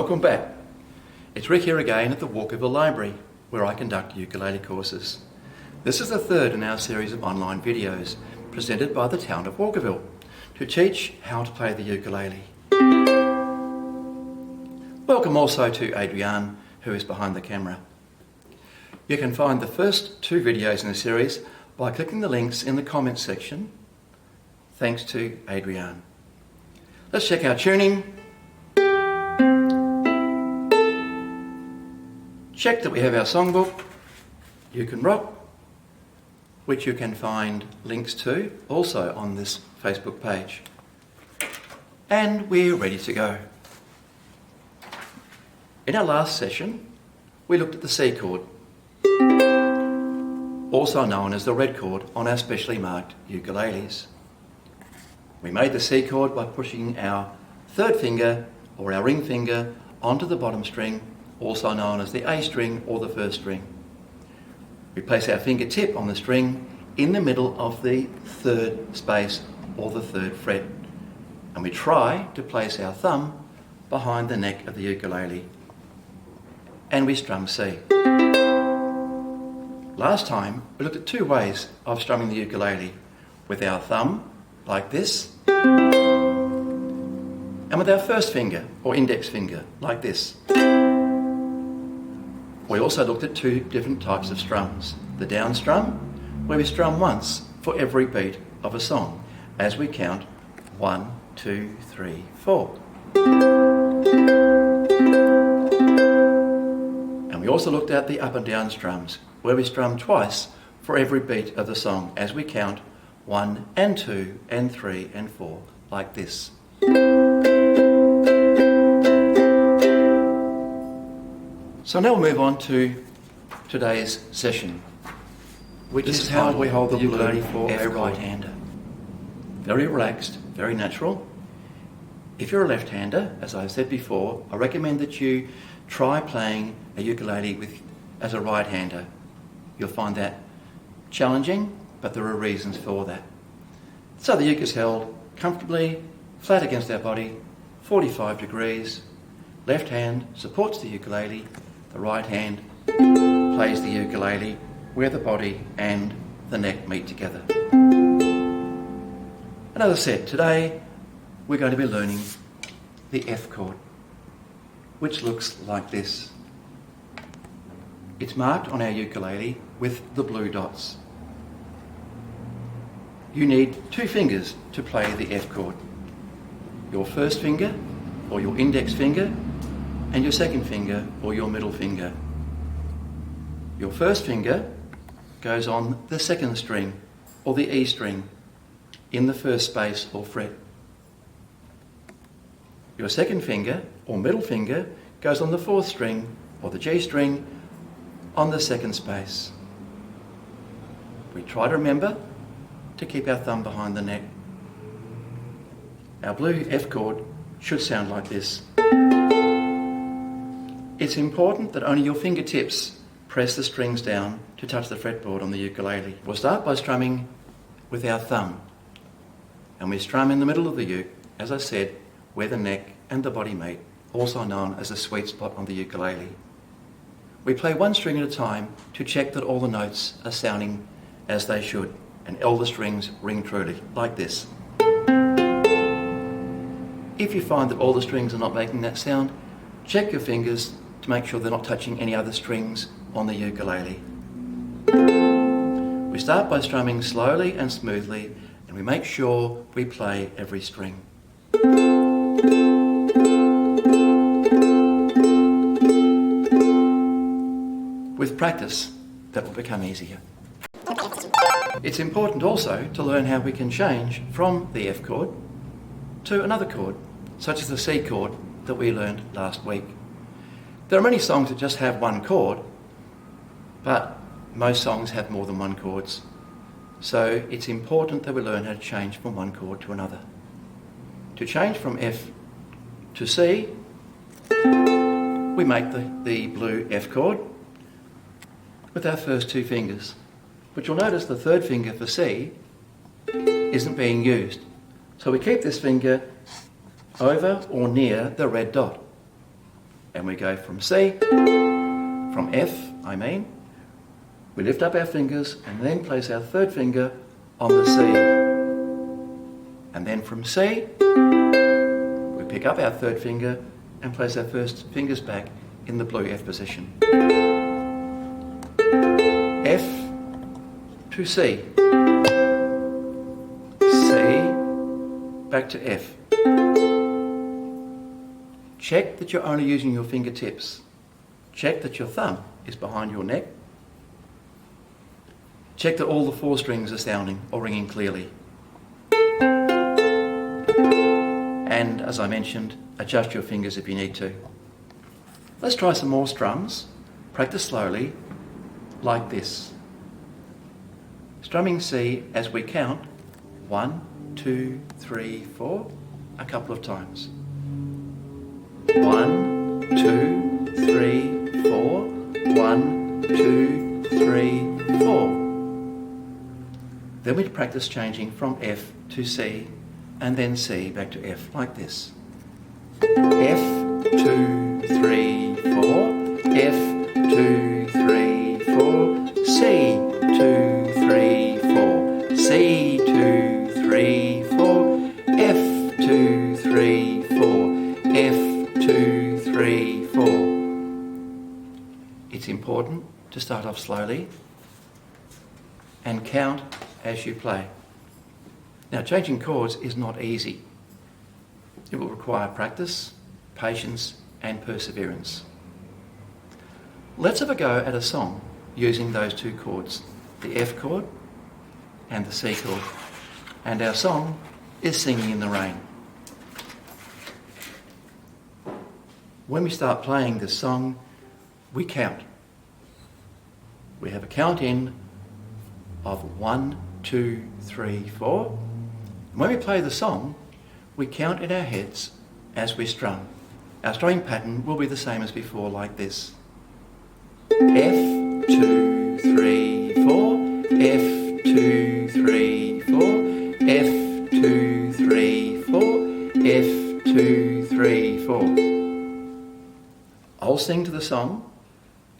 Welcome back. It's Rick here again at the Walkerville Library, where I conduct ukulele courses. This is the third in our series of online videos presented by the town of Walkerville to teach how to play the ukulele. Welcome also to Adrienne, who is behind the camera. You can find the first two videos in the series by clicking the links in the comments section. Thanks to Adrienne. Let's check our tuning. Check that we have our songbook, You Can Rock, which you can find links to also on this Facebook page. And we're ready to go. In our last session, we looked at the C chord, also known as the red chord on our specially marked ukuleles. We made the C chord by pushing our third finger or our ring finger onto the bottom string, also known as the A string or the first string. We place our fingertip on the string in the middle of the third space or the third fret, and we try to place our thumb behind the neck of the ukulele, and we strum C. Last time we looked at two ways of strumming the ukulele, with our thumb like this, and with our first finger or index finger like this. We also looked at two different types of strums. The down strum, where we strum once for every beat of a song, as we count 1, 2, 3, 4. And we also looked at the up and down strums, where we strum twice for every beat of the song, as we count 1 and 2 and 3 and 4, like this. So now we'll move on to today's session, which is how we hold the ukulele for a right-hander. Very relaxed, very natural. If you're a left-hander, as I've said before, I recommend that you try playing a ukulele as a right-hander. You'll find that challenging, but there are reasons for that. So the uke is held comfortably, flat against our body, 45 degrees. Left hand supports the ukulele, the right hand plays the ukulele where the body and the neck meet together. And as I said, today we're going to be learning the F chord, which looks like this. It's marked on our ukulele with the blue dots. You need two fingers to play the F chord. Your first finger or your index finger and your second finger or your middle finger. Your first finger goes on the second string or the E string in the first space or fret. Your second finger or middle finger goes on the fourth string or the G string on the second space. We try to remember to keep our thumb behind the neck. Our blue F chord should sound like this. It's important that only your fingertips press the strings down to touch the fretboard on the ukulele. We'll start by strumming with our thumb, and we strum in the middle of the uke, as I said, where the neck and the body meet, also known as the sweet spot on the ukulele. We play one string at a time to check that all the notes are sounding as they should, and all the strings ring truly, like this. If you find that all the strings are not making that sound, check your fingers to make sure they're not touching any other strings on the ukulele. We start by strumming slowly and smoothly, and we make sure we play every string. With practice, that will become easier. It's important also to learn how we can change from the F chord to another chord, such as the C chord that we learned last week. There are many songs that just have one chord, but most songs have more than one chords. So it's important that we learn how to change from one chord to another. To change from F to C, we make the blue F chord with our first two fingers. But you'll notice the third finger for C isn't being used. So we keep this finger over or near the red dot. and we go from C, from F, we lift up our fingers and then place our third finger on the C. And then from C, we pick up our third finger and place our first fingers back in the blue F position. F to C. C, back to F. Check that you're only using your fingertips. Check that your thumb is behind your neck. Check that all the four strings are sounding or ringing clearly. And as I mentioned, adjust your fingers if you need to. Let's try some more strums. Practice slowly, like this. Strumming C as we count 1, 2, 3, 4, a couple of times. 1, 2, 3, 4, 1, 2, 3, 4. Then we practice changing from F to C and then C back to F like this. F, 2, 3, 4, F, 2, 3, 4, C, 2, 3, 4, C, 2, 3, 4, F, 2, 3, 4, F, 2, 3, 4. It's important to start off slowly and count as you play. Now, changing chords is not easy. It will require practice, patience, and perseverance. Let's have a go at a song using those two chords, the F chord and the C chord. And our song is Singing in the Rain. When we start playing this song, we count. We have a count in of 1, 2, 3, 4. And when we play the song, we count in our heads as we strum. Our strumming pattern will be the same as before, like this. F, 2, 3, 4, F, 2, 3, 4, F, 2, 3, 4, F, 2, 3, 4. I'll sing to the song.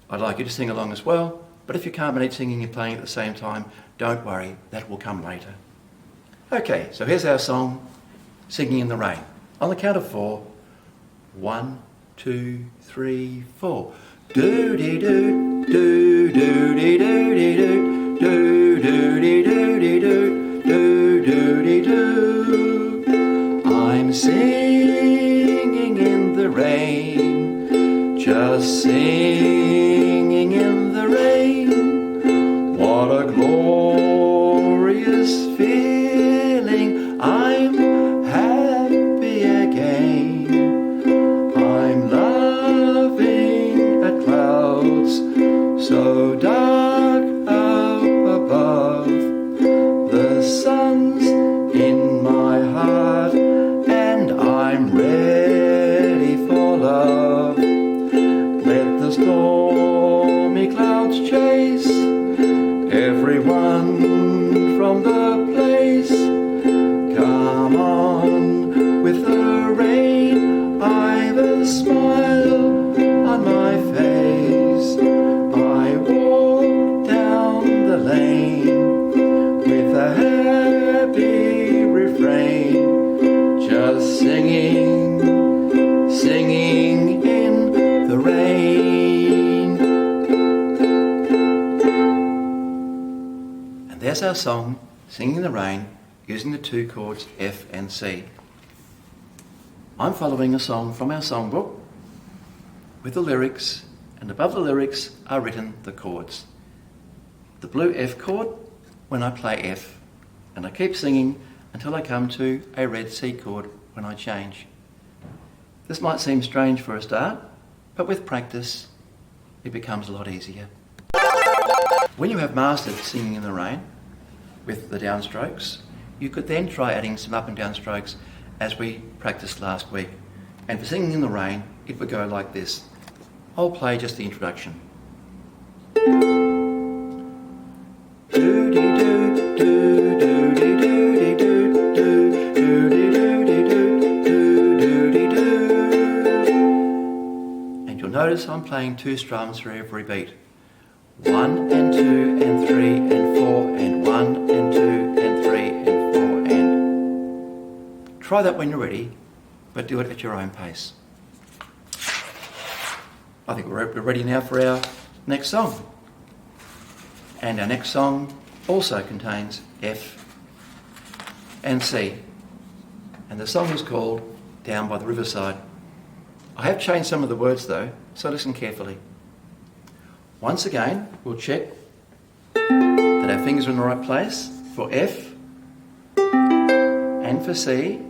I'd like you to sing along as well, but if you can't manage singing and playing at the same time, don't worry, that will come later. Okay, so here's our song, Singing in the Rain. On the count of 4, 1, 2, 3, 4. Do-dee-doo, do-doo-dee-doo-dee-doo, do-doo-dee-doo-dee-doo, do-doo-dee-doo. I'm singing in the rain, just singing in the rain. What a glorious feeling, I'm happy again. I'm laughing at clouds so dark up above. The sun's in my heart and I'm ready for love. Let the stormy clouds chase everyone from the place. Come on with the rain, I've a smile on my face. I walk down the lane with a happy refrain, just singing, singing in the rain. And there's our song, Singing in the Rain, using the two chords F and C. I'm following a song from our songbook with the lyrics, and above the lyrics are written the chords. The blue F chord when I play F, and I keep singing until I come to a red C chord when I change. This might seem strange for a start, but with practice it becomes a lot easier. When you have mastered Singing in the Rain with the downstrokes, you could then try adding some up and down strokes as we practiced last week. And for Singing in the Rain, it would go like this. I'll play just the introduction. And Notice I'm playing 2 strums for every beat. 1 and 2 and 3 and 4 and 1 and 2 and 3 and 4 and... Try that when you're ready, but do it at your own pace. I think we're ready now for our next song. And our next song also contains F and C. And the song is called Down by the Riverside. I have changed some of the words though, so listen carefully. Once again, we'll check that our fingers are in the right place for F and for C.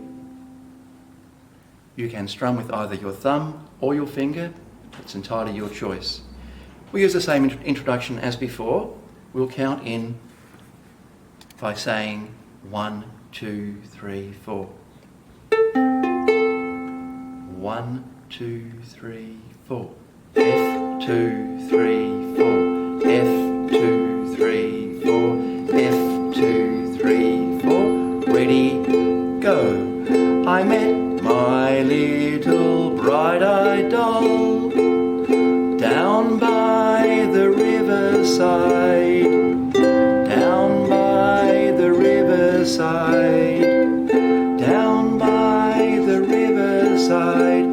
You can strum with either your thumb or your finger. It's entirely your choice. We use the same introduction as before. We'll count in by saying 1, 2, 3, 4. 1, 2, 3, 4. F, 2, 3, 4. F, 2, 3, 4. F, 2, 3, 4. Ready, go. I met my little bright-eyed doll down by the riverside. Down by the riverside. Down by the riverside.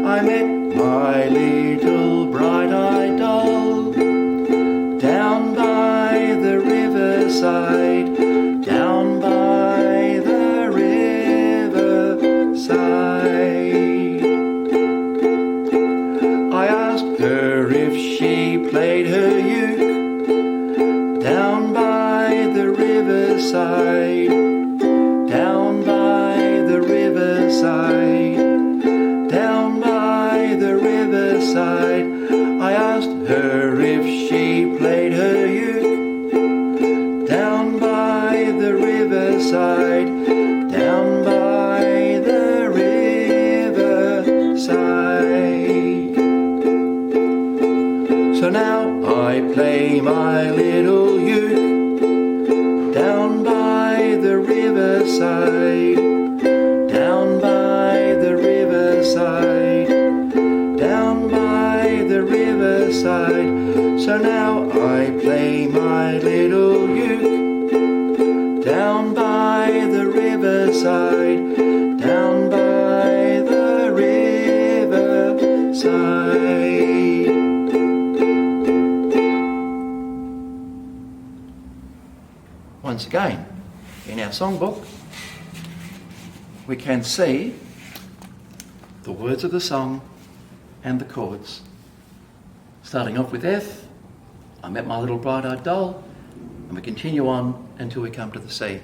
I met my little bright-eyed doll down by the riverside, down by the riverside. I asked her if she played her uke down by the riverside, down by the riverside. Down by the riverside, I asked her if she played her uke. Down by the riverside, down by the riverside. So now I play my little uke down by the riverside. Down by the riverside, down by the riverside. So now I play my little uke down by the riverside, down by the riverside. Once again, in our songbook, we can see the words of the song and the chords. Starting off with F, I met my little bright-eyed doll, and we continue on until we come to the C.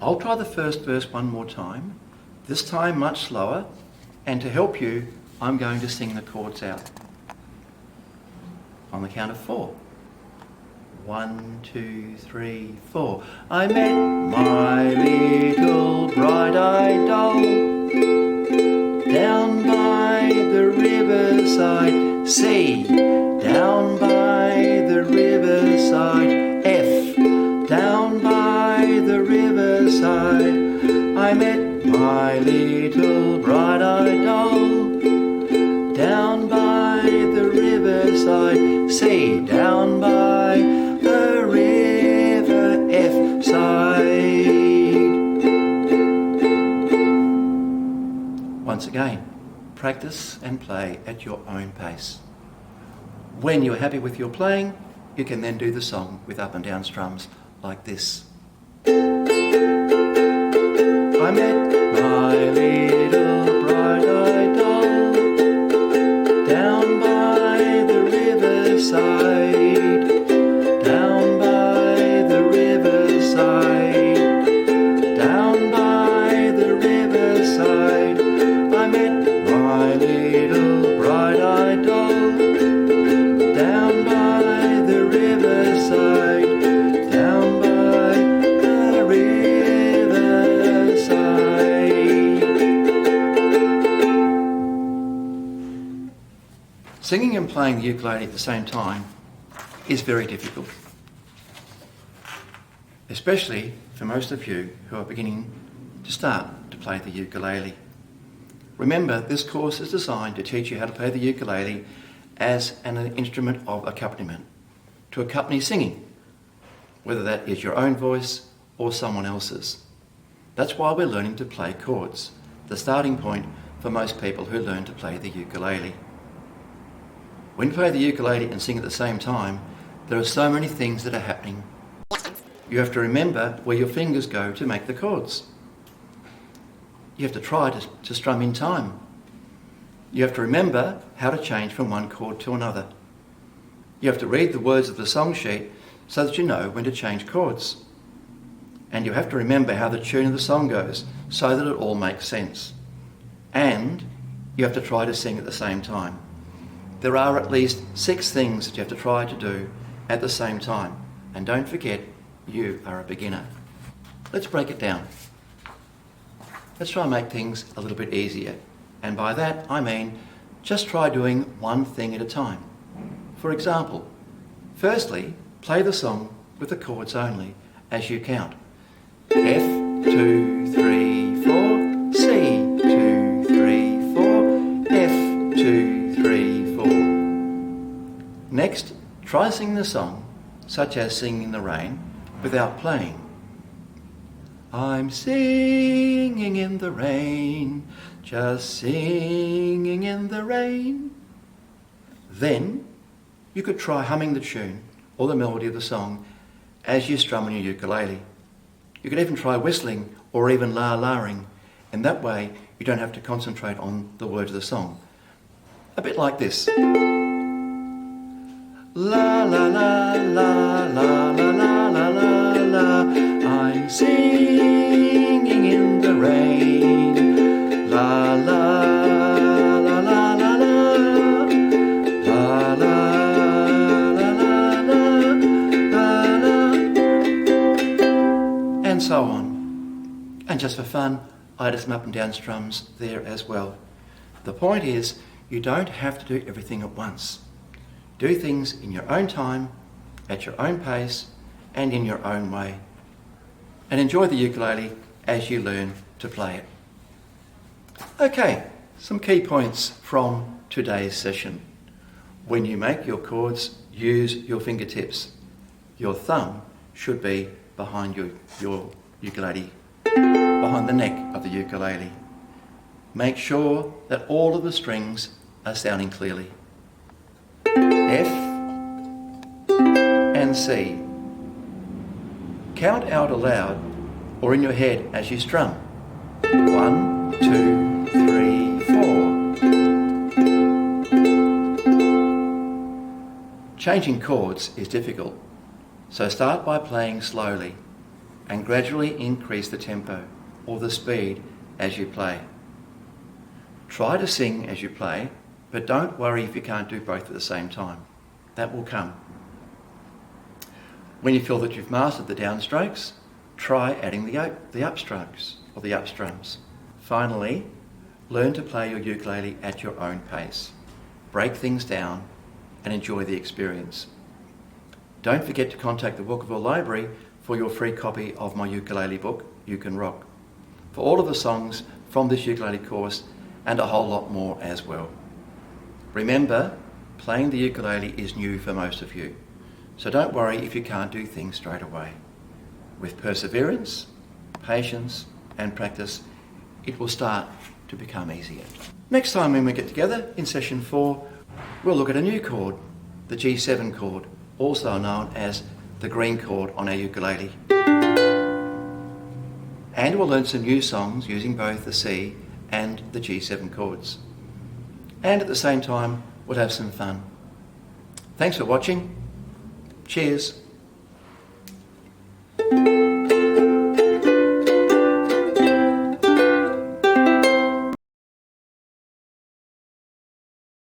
I'll try the first verse one more time, this time much slower, and to help you, I'm going to sing the chords out. On the count of 4. 1, 2, 3, 4. I met my little bright-eyed doll down by the riverside. C. Down by the riverside. F. Down by the riverside. I met my little bright-eyed doll down by the riverside. C. Down by the river F side. Once again, practice and play at your own pace. When you're happy with your playing, you can then do the song with up and down strums like this. I met my little bright-eyed doll down by the riverside, down by the riverside, down by the riverside. I met my little bright-eyed doll down by the riverside, down by the riverside. Singing and playing the ukulele at the same time is very difficult, especially for most of you who are beginning to start to play the ukulele. Remember, this course is designed to teach you how to play the ukulele as an instrument of accompaniment, to accompany singing, whether that is your own voice or someone else's. That's why we're learning to play chords, the starting point for most people who learn to play the ukulele. When you play the ukulele and sing at the same time, there are so many things that are happening. You have to remember where your fingers go to make the chords. You have to try to strum in time. You have to remember how to change from one chord to another. You have to read the words of the song sheet so that you know when to change chords. And you have to remember how the tune of the song goes so that it all makes sense. And you have to try to sing at the same time. There are at least 6 things that you have to try to do at the same time. And don't forget, you are a beginner. Let's break it down. Let's try and make things a little bit easier. And by that, I mean just try doing one thing at a time. For example, firstly, play the song with the chords only as you count. F, 2, 3, 4, C, 2, 3, 4, F, 2, 3, 4. Next, try singing the song, such as Singing in the Rain, without playing. I'm singing in the rain, just singing in the rain. Then you could try humming the tune or the melody of the song as you strum on your ukulele. You could even try whistling or even la-la-ing, and that way you don't have to concentrate on the words of the song. A bit like this. La la la la la la la la la la. I'm singing in the rain. La la la la la la. La la la la la la la. And so on. And just for fun, I added some up and down strums there as well. The point is, you don't have to do everything at once. Do things in your own time, at your own pace, and in your own way. And enjoy the ukulele as you learn to play it. Okay, some key points from today's session. When you make your chords, use your fingertips. Your thumb should be behind your ukulele, behind the neck of the ukulele. Make sure that all of the strings are sounding clearly. F and C. Count out aloud or in your head as you strum. 1, 2, 3, 4. Changing chords is difficult, so start by playing slowly and gradually increase the tempo or the speed as you play. Try to sing as you play, but don't worry if you can't do both at the same time. That will come. When you feel that you've mastered the downstrokes, try adding the upstrokes or the upstrums. Finally, learn to play your ukulele at your own pace. Break things down and enjoy the experience. Don't forget to contact the Walkerville Library for your free copy of my ukulele book, You Can Rock, for all of the songs from this ukulele course and a whole lot more as well. Remember, playing the ukulele is new for most of you, so don't worry if you can't do things straight away. With perseverance, patience and practice, it will start to become easier. Next time when we get together in session 4, we'll look at a new chord, the G7 chord, also known as the green chord on our ukulele. And we'll learn some new songs using both the C and the G7 chords. And at the same time, we'll have some fun. Thanks for watching. Cheers.